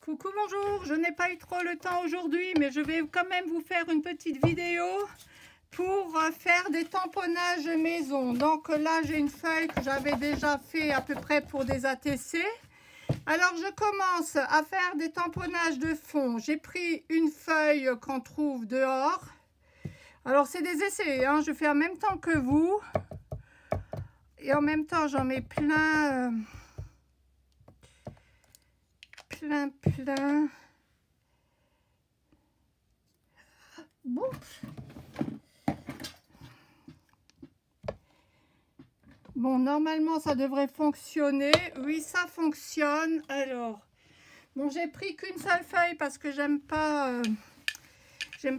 Coucou, bonjour, je n'ai pas eu trop le temps aujourd'hui, mais je vais quand même vous faire une petite vidéo pour faire des tamponnages maison. Donc là, j'ai une feuille que j'avais déjà fait à peu près pour des ATC. Alors, je commence à faire des tamponnages de fond. J'ai pris une feuille qu'on trouve dehors. Alors, c'est des essais, hein. Je fais en même temps que vous. Et en même temps, j'en mets plein... plein. Bon. Bon, normalement, ça devrait fonctionner. Oui, ça fonctionne. Alors, bon, j'ai pris qu'une seule feuille parce que j'aime pas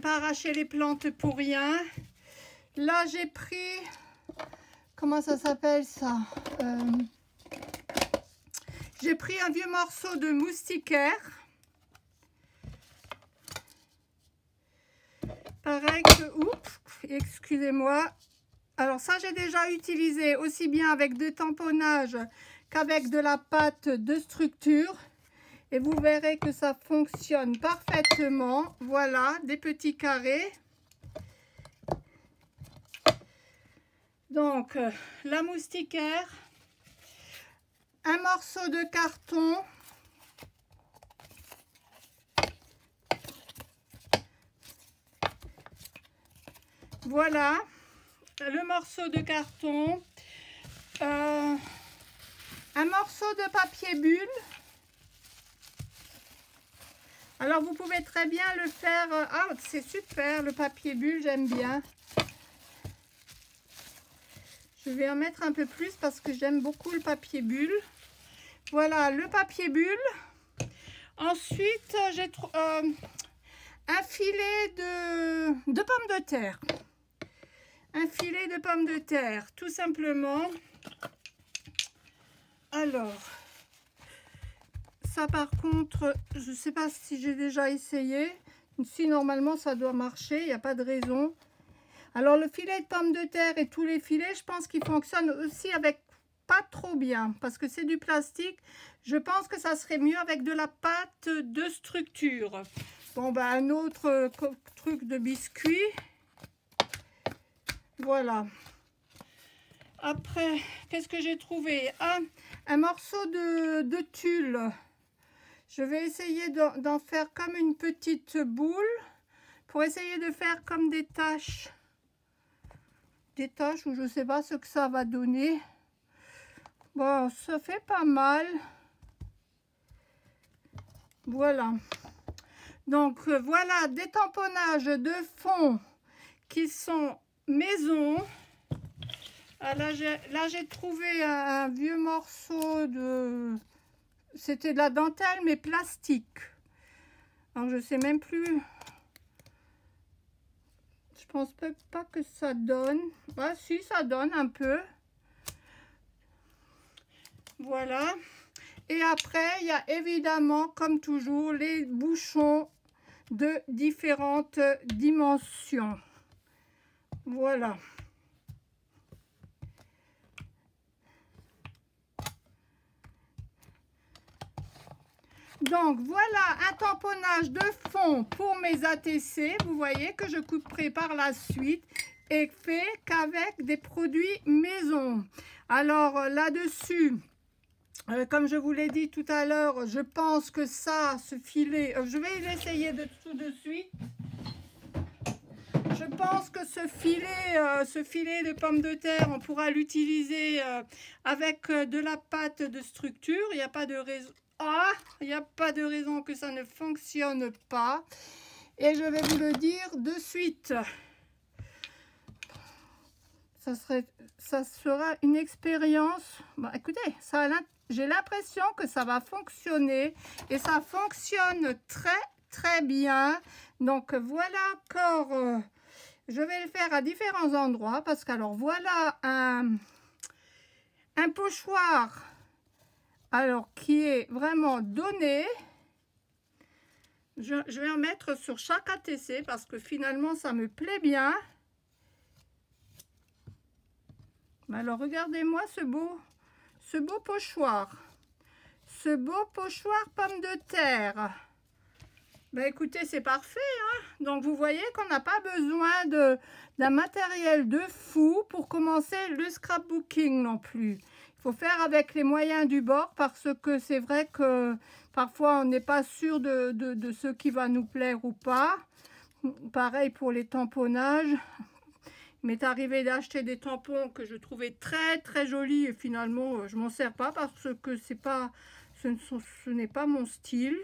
arracher les plantes pour rien. Là, j'ai pris... Comment ça s'appelle ça? J'ai pris un vieux morceau de moustiquaire. Pareil que... Oups, excusez-moi. Alors ça, j'ai déjà utilisé aussi bien avec des tamponnages qu'avec de la pâte de structure. Et vous verrez que ça fonctionne parfaitement. Voilà, des petits carrés. Donc, la moustiquaire. Un morceau de carton. Voilà. Le morceau de carton, un morceau de papier bulle. Alors vous pouvez très bien le faire, ah c'est super le papier bulle, j'aime bien. Je vais en mettre un peu plus parce que j'aime beaucoup le papier bulle. Voilà le papier bulle. Ensuite j'ai un filet de pommes de terre. Un filet de pommes de terre, tout simplement. Alors, ça par contre, je ne sais pas si j'ai déjà essayé. Si normalement ça doit marcher, il n'y a pas de raison. Alors le filet de pommes de terre et tous les filets, je pense qu'ils fonctionnent aussi avec pas trop bien. Parce que c'est du plastique. Je pense que ça serait mieux avec de la pâte de structure. Bon, ben un autre truc de biscuit. Voilà. Après, qu'est-ce que j'ai trouvé? Un morceau de tulle. Je vais essayer d'en faire comme une petite boule pour essayer de faire comme des taches. Des taches où je ne sais pas ce que ça va donner. Bon, ça fait pas mal. Voilà. Donc, voilà des tamponnages de fond qui sont maison. Ah, là j'ai trouvé un vieux morceau de... C'était de la dentelle mais plastique. Alors je sais même plus. Je pense pas que ça donne. Ah si, ça donne un peu. Voilà. Et après il y a évidemment comme toujours les bouchons de différentes dimensions. Voilà. Donc voilà un tamponnage de fond pour mes ATC. Vous voyez que je couperai par la suite et fait qu'avec des produits maison. Alors là-dessus, comme je vous l'ai dit tout à l'heure, je pense que ça, ce filet, je vais l'essayer tout de suite. Je pense que ce filet de pommes de terre, on pourra l'utiliser avec de la pâte de structure. Il n'y a pas de raison. Ah, il n'y a pas de raison que ça ne fonctionne pas. Et je vais vous le dire de suite. Ça sera une expérience. Bon, écoutez, j'ai l'impression que ça va fonctionner. Et ça fonctionne très bien. Donc voilà encore... je vais le faire à différents endroits. Parce que alors voilà un pochoir. Alors, qui est vraiment donné. Je vais en mettre sur chaque ATC parce que finalement, ça me plaît bien. Alors, regardez-moi ce beau pochoir. ce beau pochoir pomme de terre. Ben écoutez, c'est parfait, hein. Donc vous voyez qu'on n'a pas besoin d'un matériel de fou pour commencer le scrapbooking non plus. Il faut faire avec les moyens du bord parce que c'est vrai que parfois on n'est pas sûr de ce qui va nous plaire ou pas. Pareil pour les tamponnages. Il m'est arrivé d'acheter des tampons que je trouvais très très jolis et finalement je m'en sers pas parce que ce n'est pas mon style.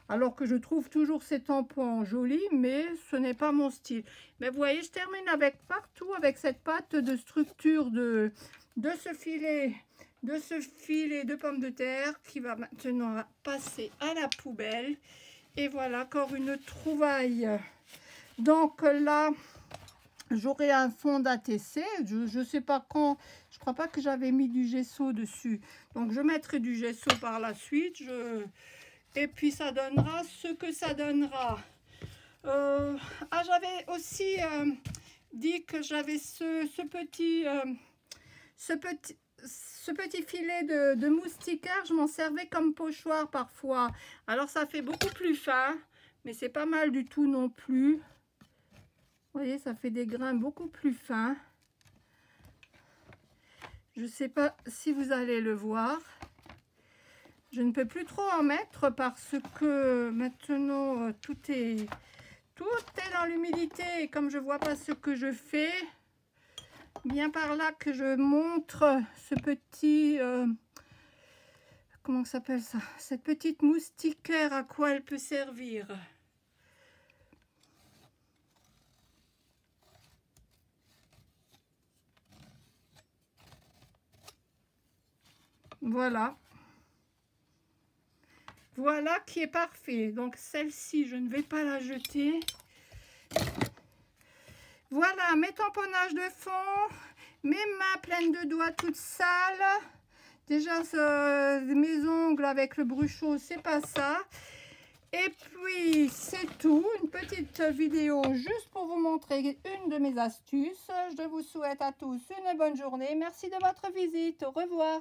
Alors que je trouve toujours ces tampons jolis, mais ce n'est pas mon style. Mais vous voyez, je termine avec partout avec cette pâte de structure de ce filet de pommes de terre qui va maintenant passer à la poubelle. Et voilà, encore une trouvaille. Donc là, j'aurai un fond d'ATC. Je ne sais pas quand, je crois pas que j'avais mis du gesso dessus. Donc je mettrai du gesso par la suite. Et puis ça donnera ce que ça donnera. J'avais aussi dit que j'avais ce petit filet de moustiquaire. Je m'en servais comme pochoir parfois. Alors ça fait beaucoup plus fin, mais c'est pas mal du tout non plus. Vous voyez, ça fait des grains beaucoup plus fins. Je ne sais pas si vous allez le voir. Je ne peux plus trop en mettre parce que maintenant tout est dans l'humidité et comme je vois pas ce que je fais, bien par là que je montre ce petit comment ça s'appelle ça, cette petite moustiquaire, à quoi elle peut servir. Voilà. Voilà qui est parfait. Donc celle-ci, je ne vais pas la jeter. Voilà mes tamponnages de fond, mes mains pleines de doigts toutes sales. Déjà mes ongles avec le bruchot, c'est pas ça. Et puis c'est tout, une petite vidéo juste pour vous montrer une de mes astuces. Je vous souhaite à tous une bonne journée. Merci de votre visite. Au revoir.